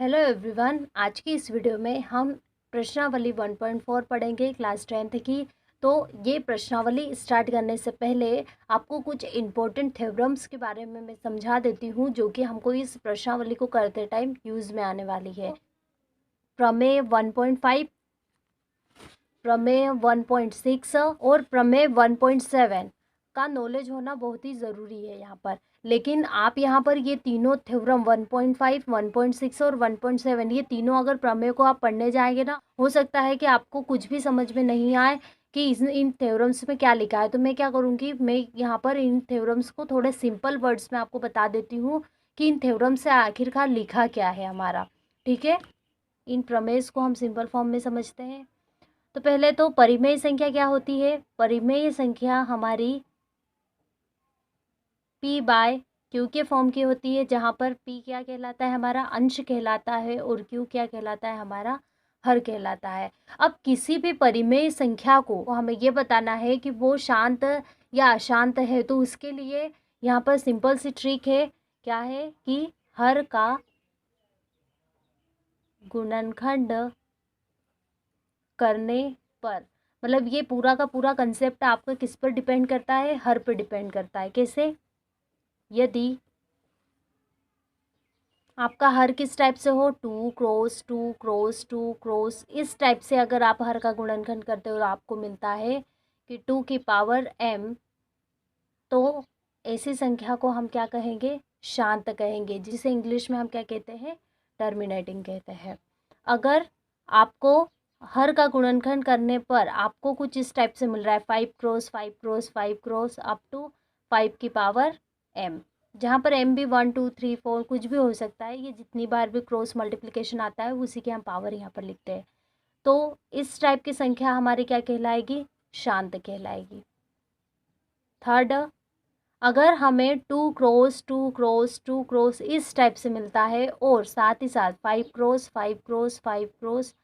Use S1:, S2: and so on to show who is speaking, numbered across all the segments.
S1: Hello everyone. आज की इस वीडियो में हम प्रश्नावली 1.4 पढ़ेंगे क्लास 10th की। तो ये प्रश्नावली स्टार्ट करने से पहले आपको कुछ इम्पोर्टेंट थ्योरम्स के बारे में मैं समझा देती हूँ, जो कि हमको इस प्रश्नावली को करते टाइम यूज़ में आने वाली है। प्रमेय 1.5, प्रमेय 1.6 और प्रमेय 1.7 का नॉलेज होना बहुत ही ज़रूरी है यहाँ पर। लेकिन आप यहाँ पर ये तीनों थ्योरम 1.5, 1.6 और 1.7 ये तीनों अगर प्रमेय को आप पढ़ने जाएंगे ना, हो सकता है कि आपको कुछ भी समझ में नहीं आए कि इन थ्योरम्स में क्या लिखा है। तो मैं क्या करूँगी, मैं यहाँ पर इन थ्योरम्स को थोड़े सिंपल वर्ड्स में आपको बता देती हूँ कि इन थ्योरम से आखिरकार लिखा क्या है हमारा। ठीक है, इन प्रमेय को हम सिंपल फॉर्म में समझते हैं। तो पहले तो परिमेय संख्या क्या होती है। परिमेय संख्या हमारी p बाय q के फॉर्म की होती है, जहाँ पर p क्या कहलाता है, हमारा अंश कहलाता है, और q क्या कहलाता है, हमारा हर कहलाता है। अब किसी भी परिमेय संख्या को हमें ये बताना है कि वो शांत या अशांत है, तो उसके लिए यहाँ पर सिंपल सी ट्रिक है। क्या है कि हर का गुणनखंड करने पर, मतलब ये पूरा का पूरा कंसेप्ट आपका किस पर डिपेंड करता है, हर पर डिपेंड करता है। कैसे? यदि आपका हर किस टाइप से हो, 2 क्रॉस 2 क्रॉस 2 क्रॉस, इस टाइप से अगर आप हर का गुणनखंड करते हो तो आपको मिलता है कि 2 की पावर m, तो ऐसी संख्या को हम क्या कहेंगे, शांत कहेंगे, जिसे इंग्लिश में हम क्या कहते हैं, टर्मिनेटिंग कहते हैं। अगर आपको हर का गुणनखंड करने पर आपको कुछ इस टाइप से मिल रहा है, 5 cross 5 cross 5 cross up to 5 की पावर m, जहाँ पर m भी 1 2 3 4 कुछ भी हो सकता है। ये जितनी बार भी क्रॉस मल्टीप्लिकेशन आता है उसी की हम पावर यहाँ पर लिखते हैं। तो इस टाइप की संख्या हमारी क्या कहलाएगी, शांत कहलाएगी। थर्ड, अगर हमें 2 क्रॉस 2 क्रॉस 2 क्रॉस इस टाइप से मिलता है, और साथ ही साथ 5 क्रॉस 5 क्रॉस 5 क्रॉस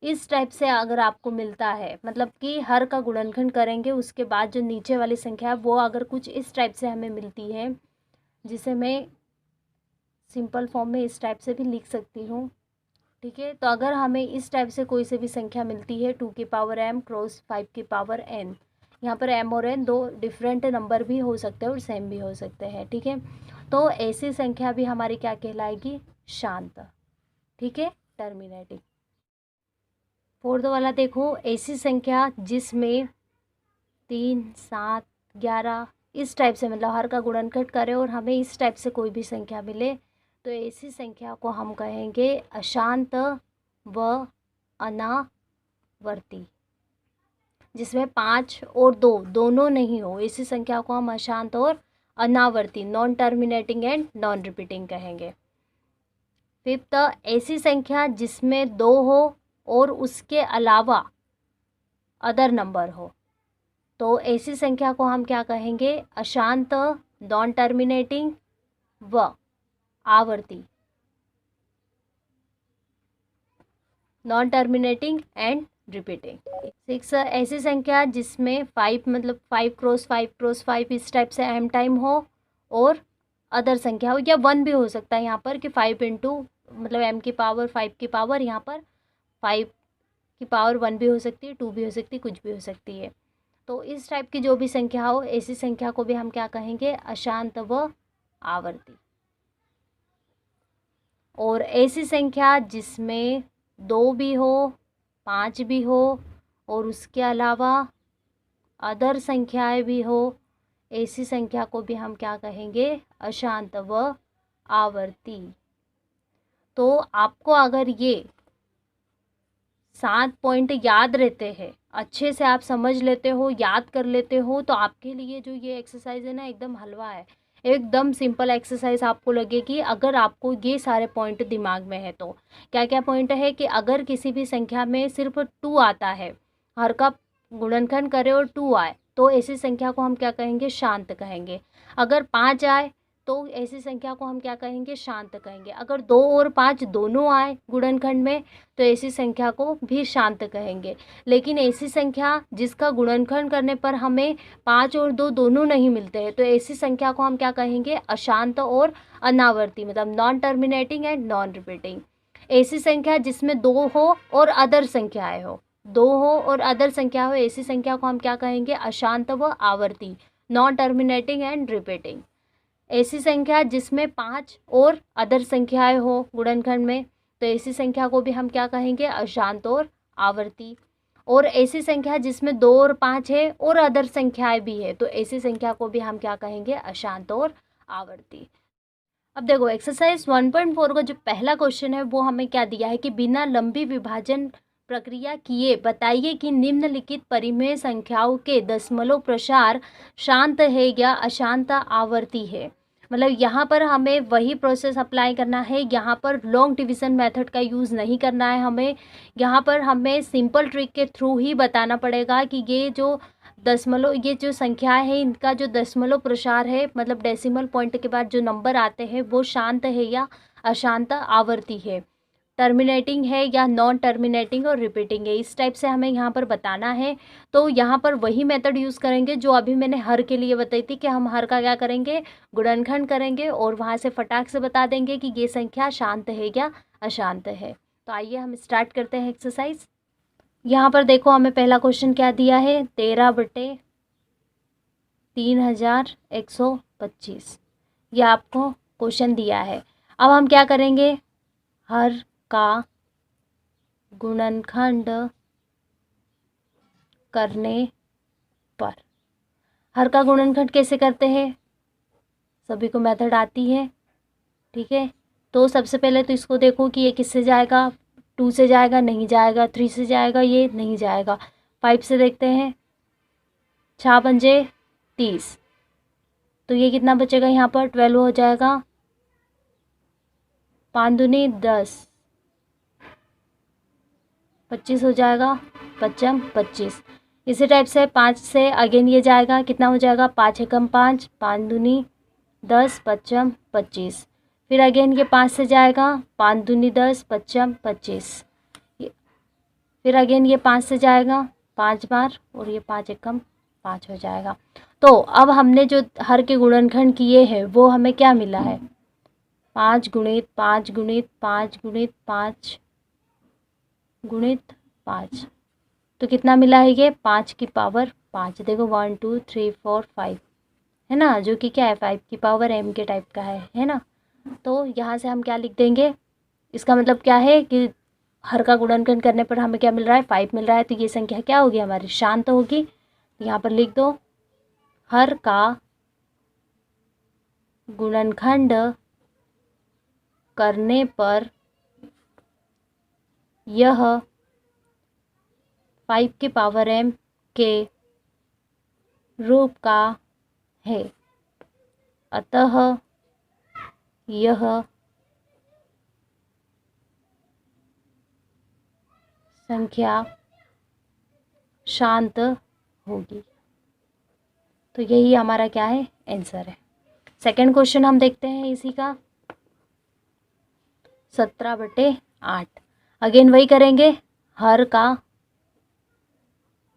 S1: इस टाइप से अगर आपको मिलता है, मतलब कि हर का गुणनखंड करेंगे उसके बाद जो नीचे वाली संख्या है वो अगर कुछ इस टाइप से हमें मिलती है, जिसे मैं सिंपल फॉर्म में इस टाइप से भी लिख सकती हूँ। ठीक है, तो अगर हमें इस टाइप से कोई से भी संख्या मिलती है, 2 की पावर m क्रॉस 5 की पावर n, यहाँ पर m और n दो डिफरेंट नंबर भी हो सकते हैं और सेम भी हो सकते हैं। ठीक है, तो ऐसी संख्या भी हमारी क्या कहलाएगी, शांत। ठीक है, टर्मिनेटिंग। फोर्थ वाला देखो, ऐसी संख्या जिसमें 3 7 11 इस टाइप से, मतलब हर का गुणनखंड करें और हमें इस टाइप से कोई भी संख्या मिले, तो ऐसी संख्या को हम कहेंगे अशांत व अनावर्ती। जिसमें 5 और 2 दोनों नहीं हो, ऐसी संख्या को हम अशांत और अनावर्ती, non terminating and non repeating कहेंगे। फिफ्थ, ऐसी संख्या जिसमें 2 हो और उसके अलावा अदर नंबर हो, तो ऐसी संख्या को हम क्या कहेंगे, अशांत, नॉन टर्मिनेटिंग व आवर्ती, नॉन टर्मिनेटिंग एंड रिपीटिंग। 6, ऐसी संख्या जिसमें 5, मतलब 5 क्रॉस 5 क्रॉस 5 इस टाइप से m टाइम हो और अदर संख्या हो, या 1 भी हो सकता है यहाँ पर कि 5 इंटू, मतलब m की पावर 5 की पावर, यहाँ पर 5 की पावर 1 भी हो सकती है, 2 भी हो सकती है, कुछ भी हो सकती है। तो इस टाइप की जो भी संख्या हो, ऐसी संख्या को भी हम क्या कहेंगे, अशांत व आवर्ती। और ऐसी संख्या जिसमें 2 भी हो, 5 भी हो और उसके अलावा अदर संख्याएं भी हो, ऐसी संख्या को भी हम क्या कहेंगे, अशांत व आवर्ती। तो आपको अगर ये 7 पॉइंट याद रहते हैं, अच्छे से आप समझ लेते हो, याद कर लेते हो, तो आपके लिए जो ये एक्सरसाइज है ना, एकदम हलवा है, एकदम सिंपल एक्सरसाइज आपको लगेगी अगर आपको ये सारे पॉइंट दिमाग में है तो। क्या क्या पॉइंट है कि अगर किसी भी संख्या में सिर्फ 2 आता है, हर का गुणनखंड करे और 2 आए, तो ऐसी संख्या को हम क्या कहेंगे, शांत कहेंगे। अगर 5 आए तो ऐसी संख्या को हम क्या कहेंगे, शांत कहेंगे। अगर 2 और 5 दोनों आए गुणनखंड में, तो ऐसी संख्या को भी शांत कहेंगे। लेकिन ऐसी संख्या जिसका गुणनखंड करने पर हमें 5 और 2 दोनों नहीं मिलते हैं, तो ऐसी संख्या को हम क्या कहेंगे, अशांत और अनावर्ती, मतलब non terminating and non repeating. ऐसी संख्या जिसमें 2 हो और अदर संख्याएं हो, 2 हो और अदर संख्या हो, ऐसी संख्या को हम क्या कहेंगे? अशांत व आवर्ती, नॉन टर्मिनेटिंग एंड रिपीटिंग। ऐसी संख्या जिसमें 5 और अदर संख्याएं हो गुणनखंड में, तो ऐसी संख्या को भी हम क्या कहेंगे? अशांत और आवर्ती। और ऐसी संख्या जिसमें 2 और 5 है और अदर संख्याएं भी है, तो ऐसी संख्या को भी हम क्या कहेंगे? अशांत और आवर्ती। अब देखो एक्सरसाइज 1.4 का जो पहला क्वेश्चन है वो हमें क्या दिया है कि बिना लंबी विभाजन प्रक्रिया किए बताइए कि निम्नलिखित परिमेय संख्याओं के दशमलव प्रसार शांत है या अशांत आवर्ती है। मतलब यहाँ पर हमें वही प्रोसेस अप्लाई करना है, यहाँ पर लॉन्ग डिवीज़न मेथड का यूज़ नहीं करना है हमें। यहाँ पर हमें सिंपल ट्रिक के थ्रू ही बताना पड़ेगा कि ये जो संख्या है इनका जो दशमलव प्रसार है, मतलब डेसिमल पॉइंट के बाद जो नंबर आते हैं वो शांत है या अशांत आवर्ती है, टर्मिनेटिंग है या नॉन टर्मिनेटिंग और रिपीटिंग है। इस टाइप से हमें यहाँ पर बताना है। तो यहाँ पर वही मेथड यूज़ करेंगे जो अभी मैंने हर के लिए बताई थी कि हम हर का क्या करेंगे? गुणनखंड करेंगे और वहाँ से फटाक से बता देंगे कि ये संख्या शांत है या अशांत है। तो आइए हम स्टार्ट करते हैं एक्सरसाइज। यहाँ पर देखो हमें पहला क्वेश्चन क्या दिया है? 13/3125 ये आपको क्वेश्चन दिया है। अब हम क्या करेंगे? हर का गुणनखंड करने पर। हर का गुणनखंड कैसे करते हैं? सभी को मेथड आती है, ठीक है। तो सबसे पहले तो इसको देखो कि ये किससे जाएगा? 2 से जाएगा? नहीं जाएगा। 3 से जाएगा? ये नहीं जाएगा। 5 से देखते हैं। 6 पंजे 30, तो ये कितना बचेगा? यहाँ पर 12 हो जाएगा। 5 दूनी 10, 25 हो जाएगा। 5 25। इसी टाइप से 5 से अगेन ये जाएगा, कितना हो जाएगा? 5 एकम 5, 5 दूनी 10, 5 25। फिर अगेन ये 5 से जाएगा, 5 दूनी 10, 5 25। फिर अगेन ये 5 से जाएगा 5 बार और ये 5 एकम 5 हो जाएगा। तो अब हमने जो हर के गुणनखंड किए हैं वो हमें क्या मिला है? 5 गुणित 5 गुणित 5 गुणित 5 गुणित 5। तो कितना मिला है ये? 5 की पावर 5। देखो 1 2 3 4 5 है ना, जो कि क्या है? 5 की पावर m के टाइप का है ना। तो यहाँ से हम क्या लिख देंगे? इसका मतलब क्या है कि हर का गुणनखंड करने पर हमें क्या मिल रहा है? 5 मिल रहा है। तो ये संख्या क्या होगी? हमारी शांत होगी। यहाँ पर लिख दो हर का गुणनखंड करने पर यह 5 की पावर m के रूप का है, अतः यह संख्या शांत होगी। तो यही हमारा क्या है? आंसर है। सेकंड क्वेश्चन हम देखते हैं इसी का। 17/8। अगेन वही करेंगे, हर का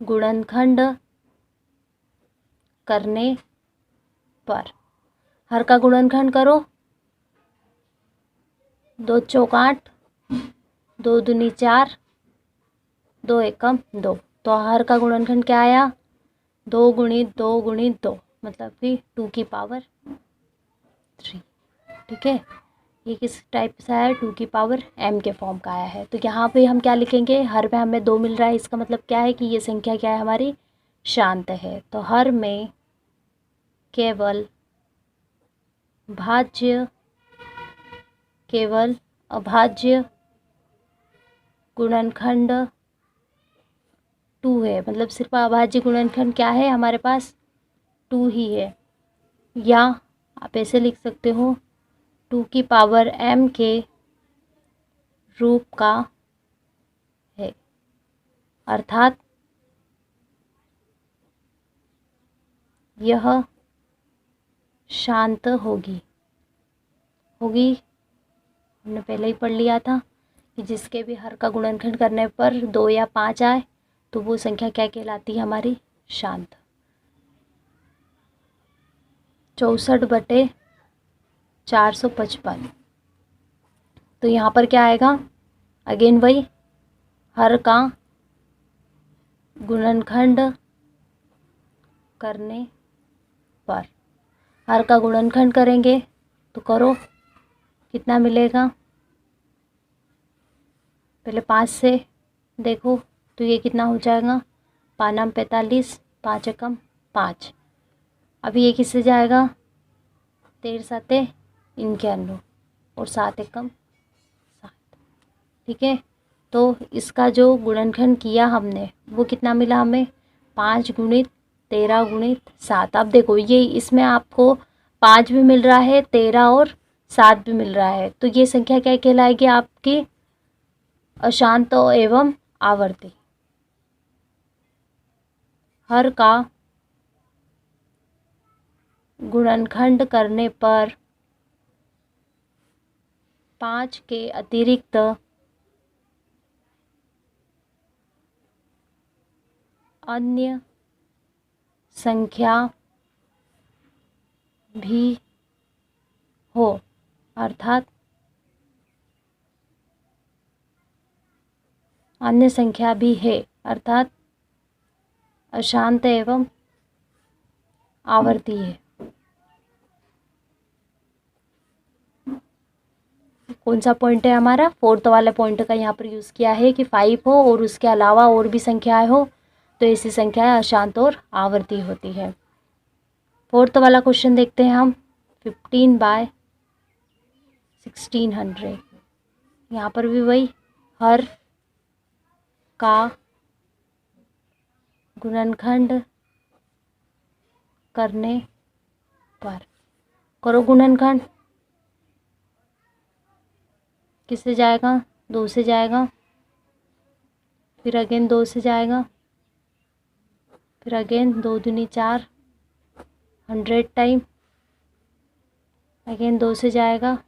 S1: गुणनखंड करने पर। हर का गुणनखंड करो। 2 चौक 8, 2 दूनी 4, 2 एकम 2। तो हर का गुणनखंड क्या आया? 2 गुणित 2 गुणित 2, मतलब कि 2 की पावर 3, ठीक है। ये किस टाइप से आया? 2 की पावर m के फॉर्म का आया है। तो यहाँ पे हम क्या लिखेंगे? हर में हमें 2 मिल रहा है, इसका मतलब क्या है कि ये संख्या क्या है? हमारी शांत है। तो हर में केवल अभाज्य गुणनखंड 2 है। मतलब सिर्फ अभाज्य गुणनखंड क्या है हमारे पास? 2 ही है। या आप ऐसे लिख सकते हो 2 की पावर m के रूप का है, अर्थात यह शांत होगी। हमने पहले ही पढ़ लिया था कि जिसके भी हर का गुणनखंड करने पर 2 या 5 आए तो वो संख्या क्या कहलाती है? हमारी शांत। 64/455। तो यहाँ पर क्या आएगा? अगेन वही हर का गुणनखंड करने पर, हर का गुणनखंड करेंगे तो करो कितना मिलेगा, पहले 5 से देखो तो ये कितना हो जाएगा, 5 नाम 45, 5 एकम 5। अभी ये किससे जाएगा, 13 साते 91 और 7 एकम 7। ठीक है, तो इसका जो गुणनखंड किया हमने वो कितना मिला हमें, 5 गुणित 13 गुणित 7। अब देखो ये इसमें आपको 5 भी मिल रहा है, 13 और 7 भी मिल रहा है, तो ये संख्या क्या कहलाएगी आपकी, अशांत एवं आवर्ती। हर का गुणनखंड करने पर 5 के अतिरिक्त अन्य संख्या भी हो, अर्थात अन्य संख्या भी है, अर्थात अशांत एवं आवर्ती है। कौन सा पॉइंट है हमारा, 4th वाले पॉइंट का यहाँ पर यूज़ किया है कि 5 हो और उसके अलावा और भी संख्याएं हो तो ऐसी संख्याएं अशांत और आवर्ती होती है। 4th वाला क्वेश्चन देखते हैं हम, 15/1600। यहाँ पर भी वही हर का गुणनखंड करने पर, करो गुणनखंड, किससे जाएगा, 2 से जाएगा, फिर अगेन 2 से जाएगा, फिर अगेन 2 दूनी 4, 100 टाइम, अगेन 2 से जाएगा,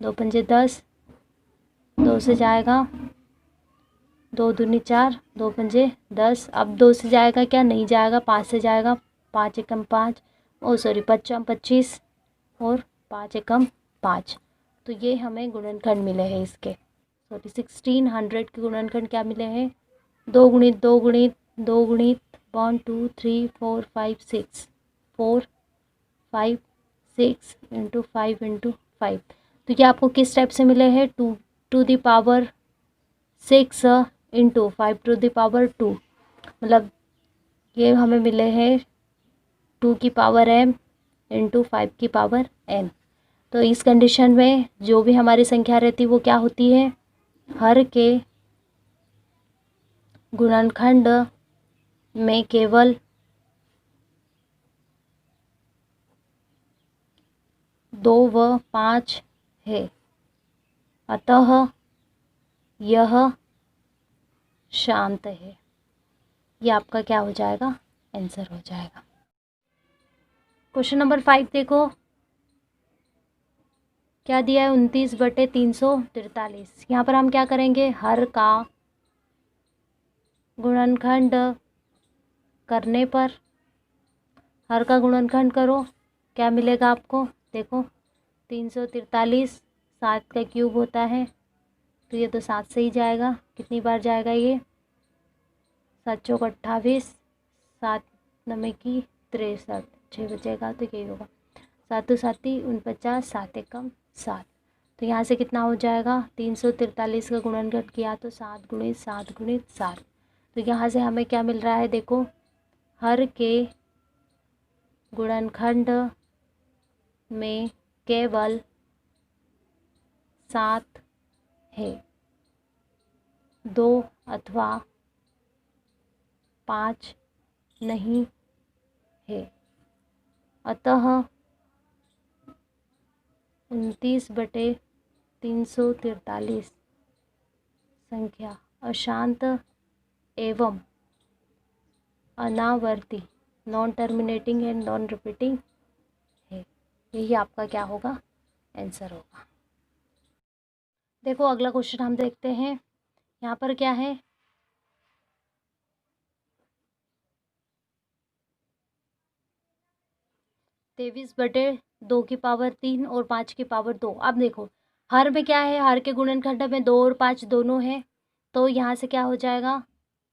S1: 2 पंजे 10, 2 से जाएगा, 2 दूनी 4, 2 पंजे 10। अब 2 से जाएगा क्या, नहीं जाएगा, 5 से जाएगा, 5 एकम 5, ओ सॉरी 5 25 और 5 एकम 5। तो ये हमें गुणनखंड मिले हैं इसके, सॉरी 1600 के गुणनखंड क्या मिले हैं, 2 गुणित 2 गुणित 2 गुणित 1 2 3 4 5 6 4 5 6 इंटू 5 इंटू 5। तो ये आपको किस टाइप से मिले हैं, 2 to the power 6 into 5 to the power 2, मतलब ये हमें मिले हैं 2 की पावर m इंटू 5 की पावर n। तो इस कंडीशन में जो भी हमारी संख्या रहती है वो क्या होती है, हर के गुणनखंड में केवल 2 व 5 है, अतः यह शांत है। ये आपका क्या हो जाएगा, आंसर हो जाएगा। क्वेश्चन नंबर 5 देखो क्या दिया है, 29/343। यहाँ पर हम क्या करेंगे, हर का गुणनखंड करने पर, हर का गुणनखंड करो क्या मिलेगा आपको, देखो 343 7 का क्यूब होता है तो ये तो 7 से ही जाएगा, कितनी बार जाएगा ये, 7 चौक 28, 7 नमे की 63, 6 बचेगा तो यही होगा, 7 7 49, 7 एकम 7। तो यहाँ से कितना हो जाएगा, 343 का गुणनखंड किया तो 7 गुणित 7 गुणित 7। तो यहाँ से हमें क्या मिल रहा है, देखो हर के गुणनखंड में केवल 7 है, 2 अथवा 5 नहीं है, अतः 29/343 संख्या अशांत एवं अनावर्ती, non terminating and non repeating है। यही आपका क्या होगा, आंसर होगा। देखो अगला क्वेश्चन हम देखते हैं, यहाँ पर क्या है, तेईस बटे 2 की पावर 3 और 5 की पावर 2। अब देखो हर में क्या है, हर के गुणनखंड में 2 और 5 दोनों है, तो यहाँ से क्या हो जाएगा,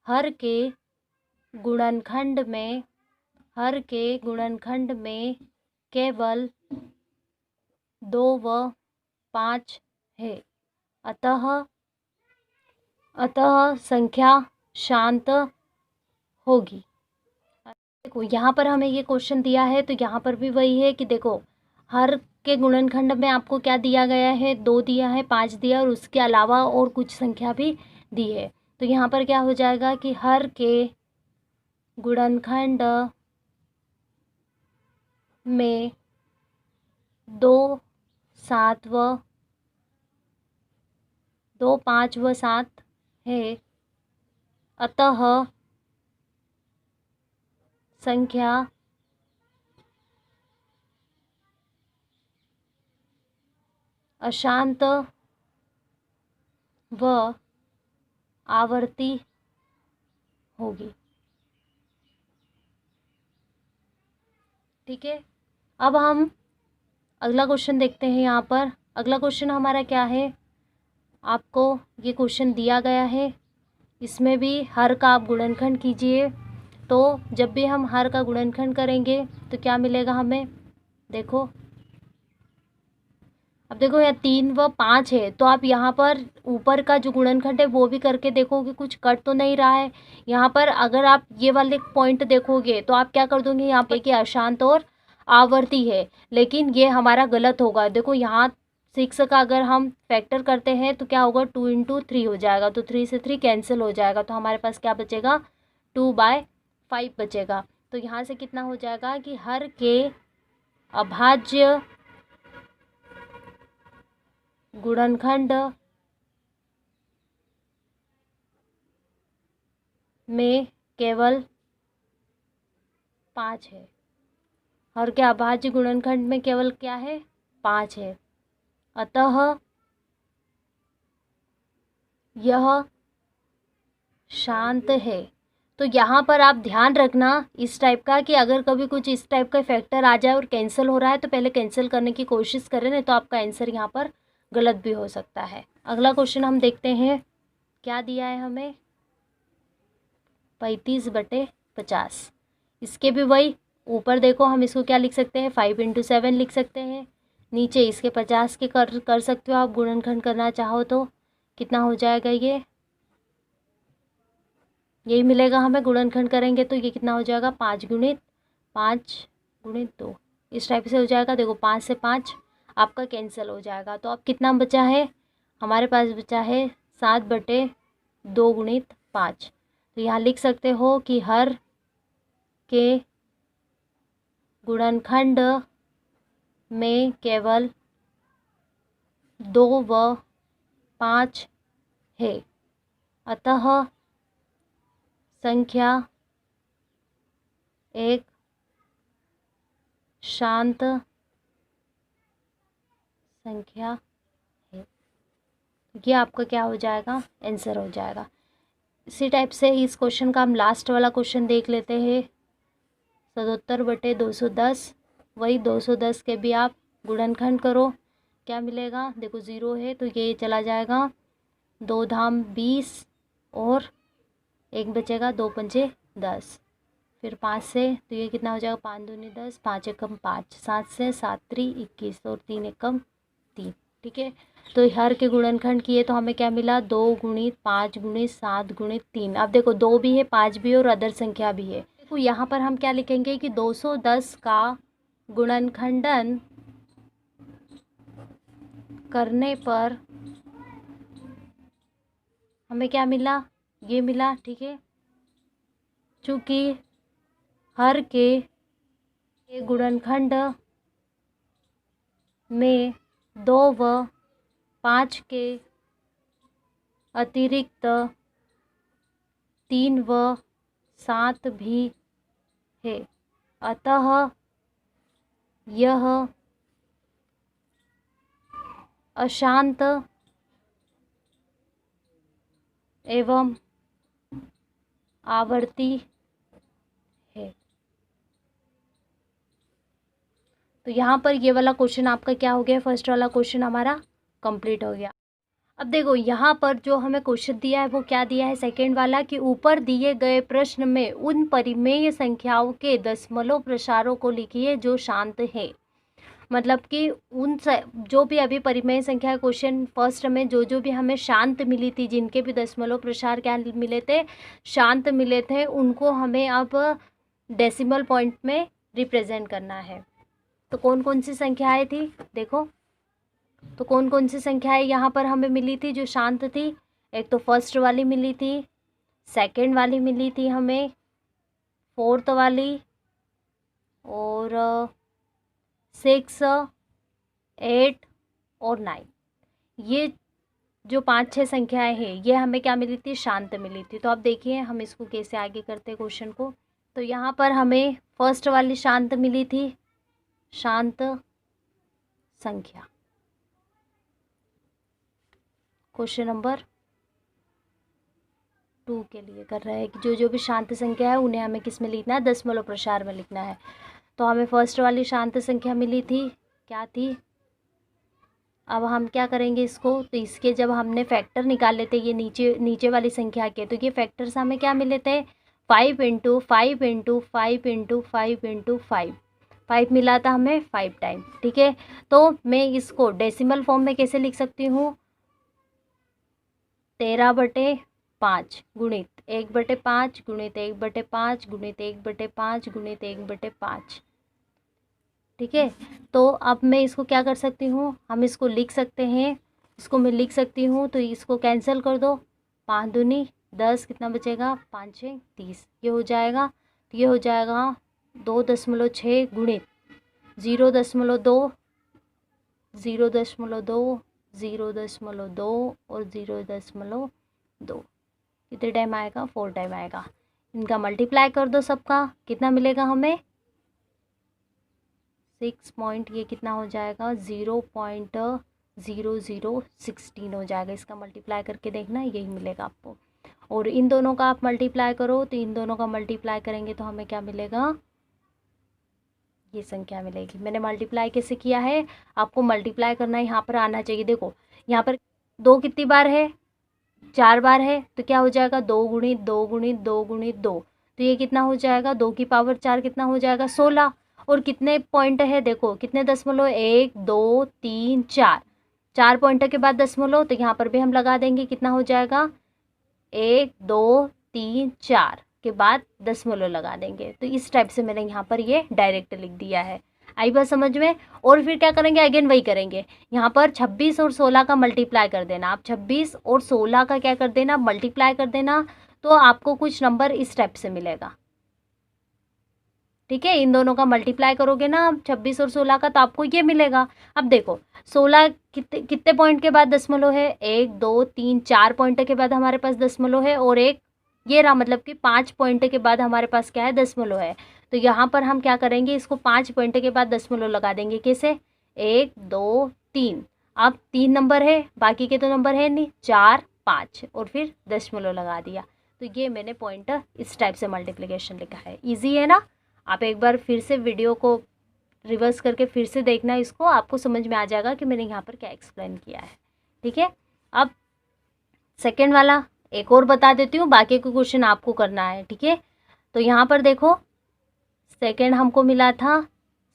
S1: हर के गुणनखंड में केवल 2 व 5 है, अतः संख्या शांत होगी। देखो यहाँ पर हमें ये क्वेश्चन दिया है, तो यहाँ पर भी वही है कि देखो हर के गुणनखंड में आपको क्या दिया गया है, 2 दिया है, 5 दिया, और उसके अलावा और कुछ संख्या भी दी है। तो यहाँ पर क्या हो जाएगा कि हर के गुणनखंड में 2 5 व 7 है, अतः संख्या अशांत व आवर्ती होगी। ठीक है, अब हम अगला क्वेश्चन देखते हैं। यहाँ पर अगला क्वेश्चन हमारा क्या है, आपको ये क्वेश्चन दिया गया है, इसमें भी हर का आप गुणनखंड कीजिए। तो जब भी हम हर का गुणनखंड करेंगे तो क्या मिलेगा हमें, देखो अब देखो यहाँ 3 व 5 है, तो आप यहाँ पर ऊपर का जो गुणनखंड है वो भी करके देखो कि कुछ कट तो नहीं रहा है। यहाँ पर अगर आप ये वाले पॉइंट देखोगे तो आप क्या कर दोगे, यहाँ पे कि अशांत और आवर्ती है, लेकिन ये हमारा गलत होगा। देखो यहाँ 6 का अगर हम फैक्टर करते हैं तो क्या होगा, 2 × 3 हो जाएगा, तो 3 से 3 कैंसिल हो जाएगा, तो हमारे पास क्या बचेगा, 2/5 बचेगा। तो यहाँ से कितना हो जाएगा कि हर के अभाज्य गुणनखंड में केवल 5 है। हर के अभाज्य गुणनखंड में केवल क्या है, 5 है, अतः यह शांत है। तो यहाँ पर आप ध्यान रखना इस टाइप का कि अगर कभी कुछ इस टाइप का फैक्टर आ जाए और कैंसिल हो रहा है तो पहले कैंसिल करने की कोशिश करें, नहीं तो आपका आंसर यहाँ पर गलत भी हो सकता है। अगला क्वेश्चन हम देखते हैं, क्या दिया है हमें, 35/50। इसके भी वही, ऊपर देखो हम इसको क्या लिख सकते हैं, 5 × 7 लिख सकते हैं, नीचे इसके 50 के कर सकते हो आप, गुणनखंड करना चाहो तो कितना हो जाएगा, ये यही मिलेगा हमें, गुणनखंड करेंगे तो ये कितना हो जाएगा, 5 × 2 इस टाइप से हो जाएगा। देखो 5 से 5 आपका कैंसिल हो जाएगा, तो अब कितना बचा है, हमारे पास बचा है 7/2 × 5। तो यहाँ लिख सकते हो कि हर के गुणनखंड में केवल 2 व 5 है, अतः संख्या एक शांत संख्या है। ये आपका क्या हो जाएगा, आंसर हो जाएगा। इसी टाइप से इस क्वेश्चन का हम लास्ट वाला क्वेश्चन देख लेते हैं, 77/210। वही 210 के भी आप गुणनखंड करो, क्या मिलेगा, देखो 0 है तो ये चला जाएगा, 2 धाम 20 और 1 बचेगा, 2 पंजे 10, फिर 5 से तो ये कितना हो जाएगा, 5 दूनी 10, 5 एकम 5, 7 से 7 3 21 और 3 एकम 3। ठीक है, तो हर के गुणनखंड किए तो हमें क्या मिला, 2 × 5 × 7 × 3। अब देखो 2 भी है, 5 भी है और अदर संख्या भी है। देखो यहाँ पर हम क्या लिखेंगे कि 210 का गुणनखंडन करने पर हमें क्या मिला, ये मिला। ठीक है, चूँकि हर के गुणनखंड में 2 व 5 के अतिरिक्त 3 व 7 भी है, अतः यह अशांत एवं आवर्ती है। तो यहाँ पर ये वाला क्वेश्चन आपका क्या हो गया, फर्स्ट वाला क्वेश्चन हमारा कंप्लीट हो गया। अब देखो यहाँ पर जो हमें क्वेश्चन दिया है वो क्या दिया है, सेकेंड वाला, कि ऊपर दिए गए प्रश्न में उन परिमेय संख्याओं के दशमलव प्रसारों को लिखिए जो शांत है। मतलब कि जो भी अभी परिमेय संख्या क्वेश्चन फर्स्ट में जो भी हमें शांत मिली थी, जिनके भी दशमलव प्रसार क्या मिले थे, शांत मिले थे, उनको हमें अब डेसिमल पॉइंट में रिप्रेजेंट करना है। तो कौन कौन सी संख्याएं थी देखो, तो कौन कौन सी संख्याएं यहाँ पर हमें मिली थी जो शांत थी। एक तो फर्स्ट वाली मिली थी, सेकंड वाली मिली थी हमें, फोर्थ वाली, और 6, 8 और 9। ये जो 5-6 संख्याएं हैं ये हमें क्या मिली थी, शांत मिली थी। तो अब देखिए हम इसको कैसे आगे करते हैं क्वेश्चन को। तो यहाँ पर हमें फर्स्ट वाली शांत मिली थी, शांत संख्या। क्वेश्चन नंबर 2 के लिए कर रहे हैं कि जो भी शांत संख्या है उन्हें हमें किस में लिखना है, दशमलव प्रसार में लिखना है। तो हमें फर्स्ट वाली शांत संख्या मिली थी, क्या थी। अब हम क्या करेंगे इसको, तो इसके जब हमने फैक्टर निकाले थे ये नीचे वाली संख्या के, तो ये फैक्टर्स हमें क्या मिले थे, 5 इंटू 5 इंटू 5 इंटू 5 इंटू 5, 5 मिला था हमें 5 टाइम। ठीक है, तो मैं इसको डेसिमल फॉर्म में कैसे लिख सकती हूँ, 13/5 गुणित 1/5 गुणित 1/5 गुणित 1/5 गुणित 1/5। ठीक है, तो अब मैं इसको क्या कर सकती हूँ, हम इसको लिख सकते हैं, इसको मैं लिख सकती हूँ, तो इसको कैंसिल कर दो, 5 दूनी 10, कितना बचेगा, 5 6 30, ये हो जाएगा। तो ये हो जाएगा 2.6 गुणित 0.2 0.2 0.2 और 0.2, कितने टाइम आएगा, 4 टाइम आएगा। इनका मल्टीप्लाई कर दो सबका, कितना मिलेगा हमें, 6 पॉइंट, ये कितना हो जाएगा, 0.0016 हो जाएगा। इसका मल्टीप्लाई करके देखना, यही मिलेगा आपको। और इन दोनों का आप मल्टीप्लाई करो, तो इन दोनों का मल्टीप्लाई करेंगे तो हमें क्या मिलेगा, ये संख्या मिलेगी। मैंने मल्टीप्लाई कैसे किया है, आपको मल्टीप्लाई करना यहाँ पर आना चाहिए। देखो यहाँ पर 2 कितनी बार है, 4 बार है, तो क्या हो जाएगा, 2 गुणित 2 गुणित 2 गुणित 2, तो ये कितना हो जाएगा, 2 की पावर 4 कितना हो जाएगा, 16। और कितने पॉइंट है देखो, कितने दशमलव, 1 2 3 4, 4 पॉइंट के बाद दशमलव, तो यहाँ पर भी हम लगा देंगे, कितना हो जाएगा, 1 2 3 4 के बाद दशमलव लगा देंगे। तो इस टाइप से मैंने यहाँ पर ये डायरेक्ट लिख दिया है। आई बात समझ में। और फिर क्या करेंगे, अगेन वही करेंगे, यहाँ पर 26 और 16 का मल्टीप्लाई कर देना। आप 26 और 16 का क्या कर देना, मल्टीप्लाई कर देना, तो आपको कुछ नंबर इस टाइप से मिलेगा। ठीक है, इन दोनों का मल्टीप्लाई करोगे ना आप 26 और 16 का, तो आपको ये मिलेगा। अब देखो 16 कितने पॉइंट के बाद दशमलव है, 1 2 3 4 पॉइंट के बाद हमारे पास दशमलव है, और एक ये रहा, मतलब कि 5 पॉइंट के बाद हमारे पास क्या है, दशमलव है। तो यहाँ पर हम क्या करेंगे, इसको 5 पॉइंट के बाद दशमलव लगा देंगे। कैसे, 1 2 3, अब 3 नंबर है, बाकी के तो नंबर है नहीं, 4 5, और फिर दशमलव लगा दिया। तो ये मैंने पॉइंट इस टाइप से मल्टीप्लिकेशन लिखा है। ईजी है ना। आप एक बार फिर से वीडियो को रिवर्स करके फिर से देखना, इसको आपको समझ में आ जाएगा कि मैंने यहाँ पर क्या एक्सप्लेन किया है। ठीक है, अब सेकंड वाला एक और बता देती हूँ, बाकी का क्वेश्चन आपको करना है। ठीक है, तो यहाँ पर देखो सेकंड हमको मिला था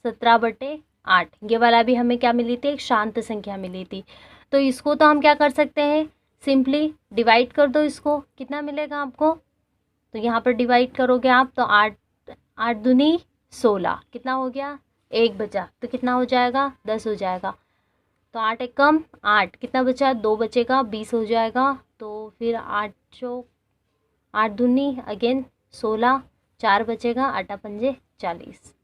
S1: 17/8, ये वाला भी हमें क्या मिली थी, एक शांत संख्या मिली थी। तो इसको तो हम क्या कर सकते हैं, सिंपली डिवाइड कर दो इसको, कितना मिलेगा आपको, तो यहाँ पर डिवाइड करोगे आप, तो 8 8 दूनी 16, कितना हो गया, 1 बचा, तो कितना हो जाएगा, 10 हो जाएगा। तो 8 एक कम 8, कितना बचा, 2 बचेगा, 20 हो जाएगा। तो फिर 8 दूनी अगेन 16, 4 बचेगा, 8 पंजे 40,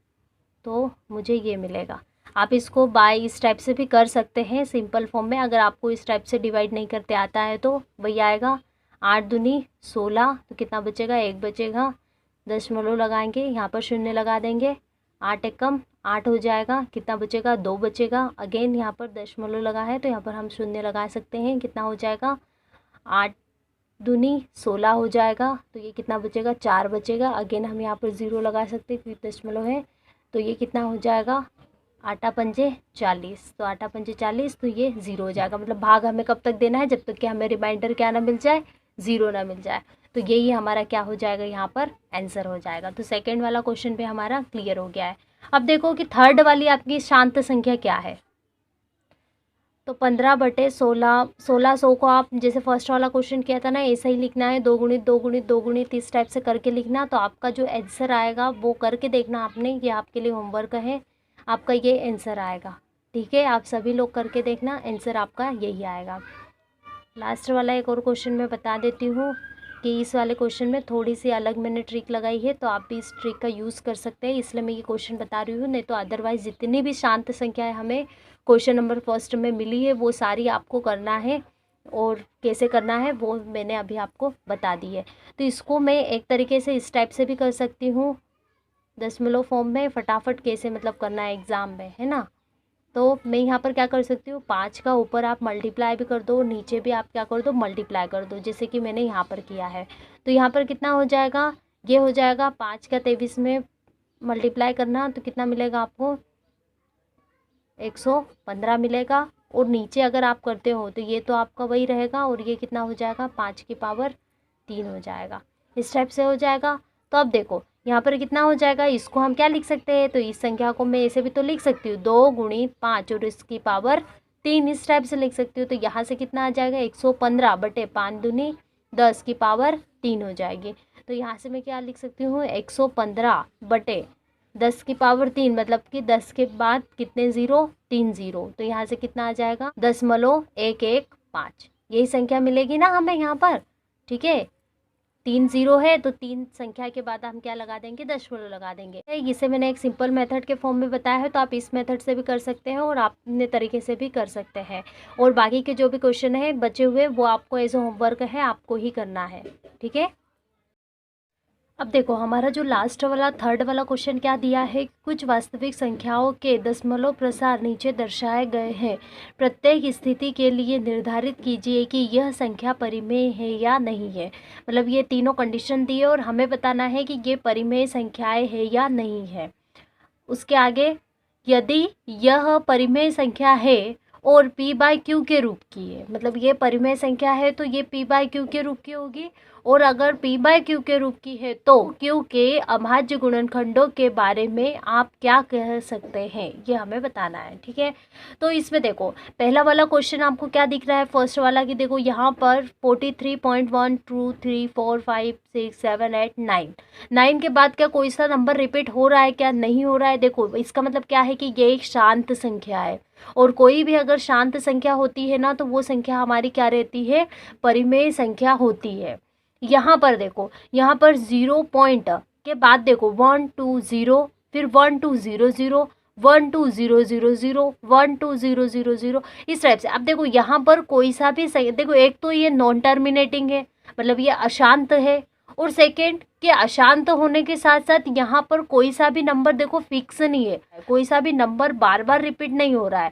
S1: तो मुझे ये मिलेगा। आप इसको बाय इस टाइप से भी कर सकते हैं सिंपल फॉर्म में, अगर आपको इस टाइप से डिवाइड नहीं करते आता है तो वही आएगा। 8 दूनी 16, तो कितना बचेगा, 1 बचेगा, दशमलव लगाएंगे, यहाँ पर शून्य लगा देंगे, 8 एक कम 8 हो जाएगा, कितना बचेगा, 2 बचेगा, अगेन यहाँ पर दशमलव लगा है तो यहाँ पर हम शून्य लगा सकते हैं, कितना हो जाएगा, 8 दूनी 16 हो जाएगा, तो ये कितना बचेगा, 4 बचेगा, अगेन हम यहाँ पर 0 लगा सकते हैं क्योंकि दशमलव है, तो ये कितना हो जाएगा, 8 पंजे 40, तो 8 पंजे 40, तो ये 0 हो जाएगा। मतलब भाग हमें कब तक देना है, जब तक कि हमें रिमाइंडर क्या ना मिल जाए, 0 ना मिल जाए। तो यही हमारा क्या हो जाएगा, यहाँ पर आंसर हो जाएगा। तो सेकेंड वाला क्वेश्चन पे हमारा क्लियर हो गया है। अब देखो कि थर्ड वाली आपकी शांत संख्या क्या है। तो 15/16, 1600 को आप जैसे फर्स्ट वाला क्वेश्चन किया था ना, ऐसा ही लिखना है, 2 गुणित 2 गुणित 2 गुणित इस टाइप से करके लिखना। तो आपका जो आंसर आएगा वो करके देखना आपने, ये आपके लिए होमवर्क है, आपका ये आंसर आएगा। ठीक है, आप सभी लोग करके देखना, आंसर आपका यही आएगा। लास्ट वाला एक और क्वेश्चन मैं बता देती हूँ कि इस वाले क्वेश्चन में थोड़ी सी अलग मैंने ट्रिक लगाई है, तो आप भी इस ट्रिक का यूज़ कर सकते हैं, इसलिए मैं ये क्वेश्चन बता रही हूँ। नहीं तो अदरवाइज़ जितनी भी शांत संख्याएं हमें क्वेश्चन नंबर फर्स्ट में मिली है वो सारी आपको करना है, और कैसे करना है वो मैंने अभी आपको बता दी है। तो इसको मैं एक तरीके से इस टाइप से भी कर सकती हूँ, दशमलव फॉर्म में, फटाफट कैसे मतलब करना है एग्ज़ाम में, है ना। तो मैं यहाँ पर क्या कर सकती हूँ, 5 का ऊपर आप मल्टीप्लाई भी कर दो, नीचे भी आप क्या कर दो, मल्टीप्लाई कर दो, जैसे कि मैंने यहाँ पर किया है। तो यहाँ पर कितना हो जाएगा, ये हो जाएगा 5 का 23 में मल्टीप्लाई करना, तो कितना मिलेगा आपको, 115 मिलेगा। और नीचे अगर आप करते हो तो ये तो आपका वही रहेगा, और ये कितना हो जाएगा, 5 की पावर 3 हो जाएगा, इस टाइप से हो जाएगा। तो अब देखो यहाँ पर कितना हो जाएगा, इसको हम क्या लिख सकते हैं, तो इस संख्या को मैं ऐसे भी तो लिख सकती हूँ, 2 गुणित 5 और इसकी पावर 3, इस टाइप से लिख सकती हूँ। तो यहाँ से कितना आ जाएगा, 115/5 दूनी 10 की पावर 3 हो जाएगी। तो यहाँ से मैं क्या लिख सकती हूँ, 115/10 की पावर 3, मतलब कि 10 के बाद कितने ज़ीरो, 3 ज़ीरो। तो यहाँ से कितना आ जाएगा, 0.115, यही संख्या मिलेगी ना हमें यहाँ पर। ठीक है, 3 ज़ीरो है तो 3 संख्या के बाद हम क्या लगा देंगे, दशमलव लगा देंगे। इसे मैंने एक सिंपल मेथड के फॉर्म में बताया है, तो आप इस मेथड से भी कर सकते हैं और आप अपने तरीके से भी कर सकते हैं। और बाकी के जो भी क्वेश्चन है बचे हुए वो आपको एज ए होमवर्क है, आपको ही करना है। ठीक है, अब देखो हमारा जो लास्ट वाला थर्ड वाला क्वेश्चन क्या दिया है, कुछ वास्तविक संख्याओं के दशमलव प्रसार नीचे दर्शाए गए हैं, प्रत्येक स्थिति के लिए निर्धारित कीजिए कि यह संख्या परिमेय है या नहीं है। मतलब ये तीनों कंडीशन दी है और हमें बताना है कि ये परिमेय संख्याएं है या नहीं है। उसके आगे, यदि यह परिमेय संख्या है और p/q के रूप की है, मतलब ये परिमेय संख्या है तो ये p/q के रूप की होगी, और अगर p/q के रूप की है तो q के अभाज्य गुणनखंडों के बारे में आप क्या कह सकते हैं, ये हमें बताना है। ठीक है, तो इसमें देखो पहला वाला क्वेश्चन आपको क्या दिख रहा है, फर्स्ट वाला कि देखो यहाँ पर 43.1 2 3 4 5 6 7 8 9, 9 के बाद क्या कोई सा नंबर रिपीट हो रहा है क्या, नहीं हो रहा है। देखो इसका मतलब क्या है कि ये एक शांत संख्या है, और कोई भी अगर शांत संख्या होती है ना तो वो संख्या हमारी क्या रहती है, परिमेय संख्या होती है। यहाँ पर देखो, यहाँ पर 0 पॉइंट के बाद देखो 1 2 0, फिर 1 2 0 0, 1 2 0 0 0, 1 2 0 0 0, इस टाइप से। अब देखो यहाँ पर कोई सा भी सही, देखो एक तो ये नॉन टर्मिनेटिंग है, मतलब ये अशांत है, और सेकेंड कि अशांत होने के साथ साथ यहाँ पर कोई सा भी नंबर देखो फिक्स नहीं है, कोई सा भी नंबर बार बार रिपीट नहीं हो रहा है।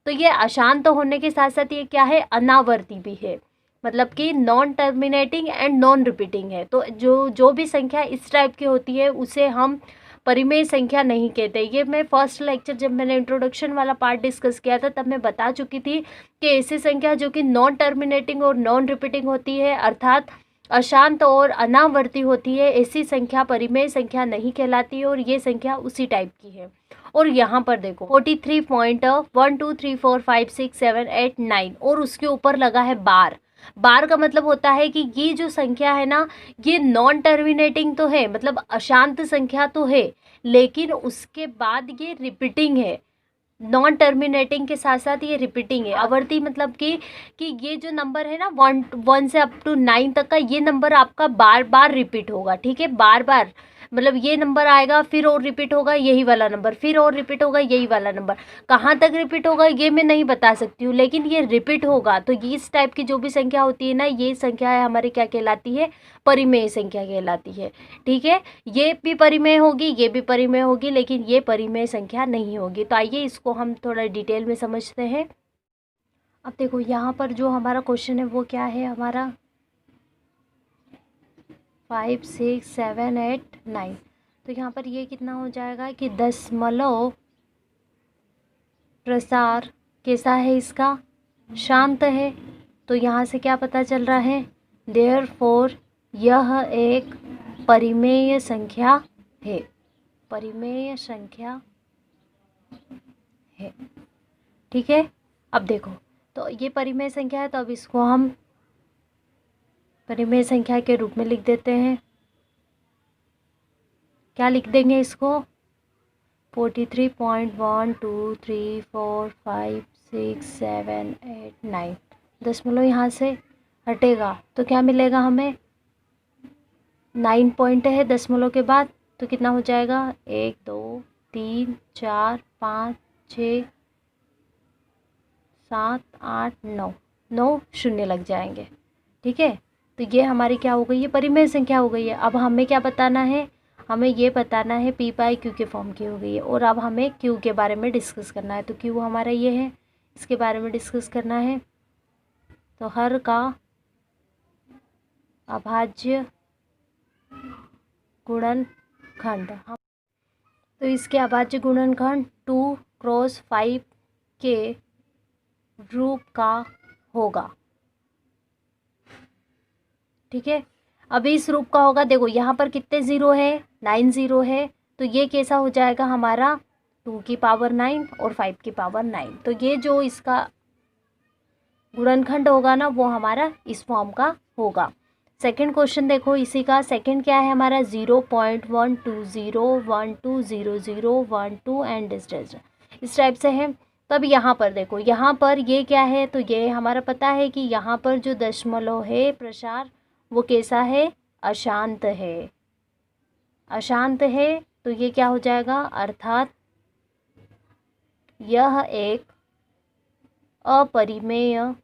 S1: तो ये अशांत होने के साथ साथ ये क्या है, अनावर्ती भी है, मतलब कि non terminating and non repeating है। तो जो भी संख्या इस टाइप की होती है उसे हम परिमेय संख्या नहीं कहते। ये मैं फर्स्ट लेक्चर जब मैंने इंट्रोडक्शन वाला पार्ट डिस्कस किया था तब मैं बता चुकी थी कि ऐसी संख्या जो कि नॉन टर्मिनेटिंग और नॉन रिपीटिंग होती है, अर्थात अशांत और अनावर्ती होती है, ऐसी संख्या परिमेय संख्या नहीं कहलाती है, और ये संख्या उसी टाइप की है। और यहाँ पर देखो 43.1 2 3 4 5 6 7 8 9 और उसके ऊपर लगा है बार। बार का मतलब होता है कि ये जो संख्या है ना, ये नॉन टर्मिनेटिंग तो है, मतलब अशांत संख्या तो है, लेकिन उसके बाद ये रिपीटिंग है। नॉन टर्मिनेटिंग के साथ साथ ये रिपीटिंग है। आवर्ती मतलब कि ये जो नंबर है ना 1 से अप टू 9 तक का, ये नंबर आपका बार बार रिपीट होगा। ठीक है, बार बार मतलब ये नंबर आएगा फिर और रिपीट होगा यही वाला नंबर, फिर और रिपीट होगा यही वाला नंबर। कहाँ तक रिपीट होगा ये मैं नहीं बता सकती हूँ, लेकिन ये रिपीट होगा। तो ये इस टाइप की जो भी संख्या होती है ना, ये संख्या है हमारी क्या कहलाती है, परिमेय संख्या कहलाती है। ठीक है, ये भी परिमेय होगी, ये भी परिमेय होगी, लेकिन ये परिमेय संख्या नहीं होगी। तो आइए इसको हम थोड़ा डिटेल में समझते हैं। अब देखो यहाँ पर जो हमारा क्वेश्चन है वो क्या है, हमारा 5 6 7 8 9। तो यहाँ पर ये कितना हो जाएगा कि दशमलव प्रसार कैसा है इसका, शांत है। तो यहाँ से क्या पता चल रहा है, देयरफॉर यह एक परिमेय संख्या है, परिमेय संख्या है। ठीक है, अब देखो तो ये परिमेय संख्या है, तो अब इसको हम परिमेय संख्या के रूप में लिख देते हैं। क्या लिख देंगे इसको, 43.123456789। दशमलव यहाँ से हटेगा तो क्या मिलेगा हमें, 9 पॉइंट है दशमलव के बाद, तो कितना हो जाएगा, 1 2 3 4 5 6 7 8 9, 9 शून्य लग जाएंगे। ठीक है, तो ये हमारी क्या हो गई है, परिमेय संख्या हो गई है। अब हमें क्या बताना है, हमें ये बताना है पी बाई क्यू के फॉर्म की हो गई है, और अब हमें क्यू के बारे में डिस्कस करना है। तो क्यू हमारा ये है, इसके बारे में डिस्कस करना है। तो हर का अभाज्य गुणनखंड, तो इसके अभाज्य गुणनखंड 2 क्रॉस 5 के रूप का होगा। ठीक है, अब इस रूप का होगा, देखो यहाँ पर कितने ज़ीरो है, 9 ज़ीरो है, तो ये कैसा हो जाएगा हमारा 2 की पावर 9 और 5 की पावर 9। तो ये जो इसका गुणनखंड होगा ना, वो हमारा इस फॉर्म का होगा। सेकंड क्वेश्चन देखो इसी का, सेकंड क्या है हमारा, 0.120120012 एंड इस टाइप से है। तब यहाँ पर देखो, यहाँ पर ये क्या है, तो ये हमारा पता है कि यहाँ पर जो दशमलव है प्रसार वो कैसा है, अशांत है, अशांत है। तो ये क्या हो जाएगा, अर्थात यह एक अपरिमेय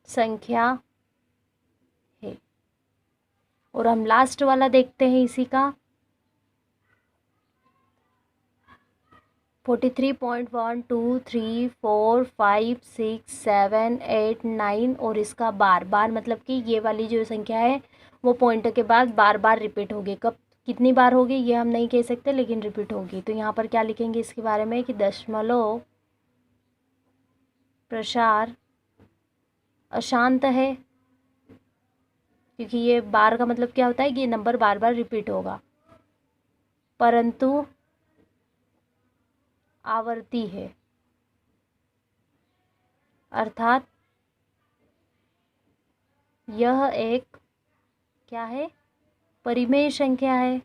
S1: संख्या है। और हम लास्ट वाला देखते हैं इसी का, 43.123456789 और इसका बार बार, मतलब कि ये वाली जो संख्या है वो पॉइंट के बाद बार बार रिपीट होगी। कब कितनी बार होगी ये हम नहीं कह सकते, लेकिन रिपीट होगी। तो यहाँ पर क्या लिखेंगे इसके बारे में कि दशमलव प्रसार अशांत है, क्योंकि ये बार का मतलब क्या होता है कि ये नंबर बार बार रिपीट होगा, परंतु आवर्ती है, अर्थात यह एक क्या है, परिमेय संख्या है।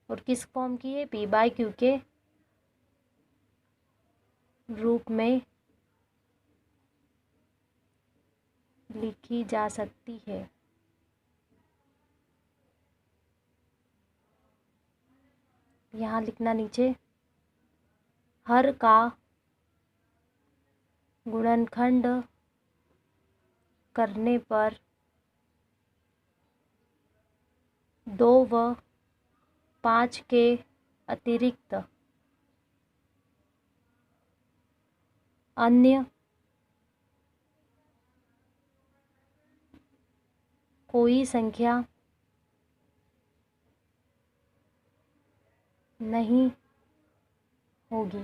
S1: और किस फॉर्म की है, पी बाई क्यू के रूप में लिखी जा सकती है। यहाँ लिखना नीचे, हर का गुणनखंड करने पर 2 व 5 के अतिरिक्त अन्य कोई संख्या नहीं होगी।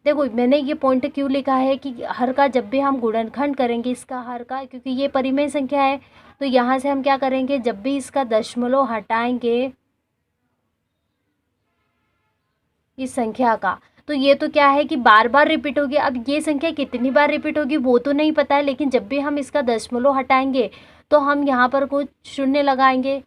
S1: देखो मैंने ये पॉइंट क्यों लिखा है कि हर का जब भी हम गुणनखंड करेंगे इसका हर का, क्योंकि ये परिमेय संख्या है, तो यहाँ से हम क्या करेंगे, जब भी इसका दशमलव हटाएंगे इस संख्या का, तो ये तो क्या है कि बार बार रिपीट होगी। अब ये संख्या कितनी बार रिपीट होगी वो तो नहीं पता है, लेकिन जब भी हम इसका दशमलव हटाएंगे तो हम यहाँ पर कुछ शून्य लगाएंगे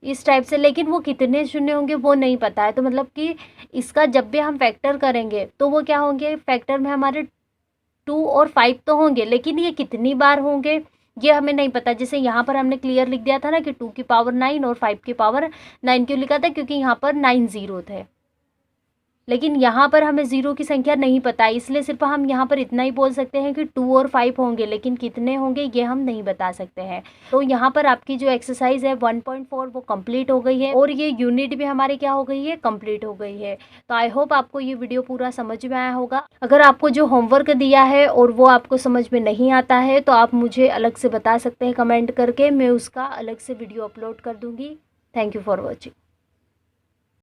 S1: इस टाइप से, लेकिन वो कितने शून्य होंगे वो नहीं पता है। तो मतलब कि इसका जब भी हम फैक्टर करेंगे तो वो क्या होंगे, फैक्टर में हमारे 2 और 5 तो होंगे, लेकिन ये कितनी बार होंगे ये हमें नहीं पता। जैसे यहाँ पर हमने क्लियर लिख दिया था ना कि 2 की पावर 9 और 5 की पावर 9 क्यों लिखा था, क्योंकि यहाँ पर 9 ज़ीरो थे, लेकिन यहाँ पर हमें ज़ीरो की संख्या नहीं पता, इसलिए सिर्फ हम यहाँ पर इतना ही बोल सकते हैं कि 2 और 5 होंगे, लेकिन कितने होंगे ये हम नहीं बता सकते हैं। तो यहाँ पर आपकी जो एक्सरसाइज है 1.4 वो कंप्लीट हो गई है, और ये यूनिट भी हमारी क्या हो गई है, कंप्लीट हो गई है। तो आई होप आपको ये वीडियो पूरा समझ में आया होगा। अगर आपको जो होमवर्क दिया है और वो आपको समझ में नहीं आता है तो आप मुझे अलग से बता सकते हैं कमेंट करके, मैं उसका अलग से वीडियो अपलोड कर दूँगी। Thank you for watching.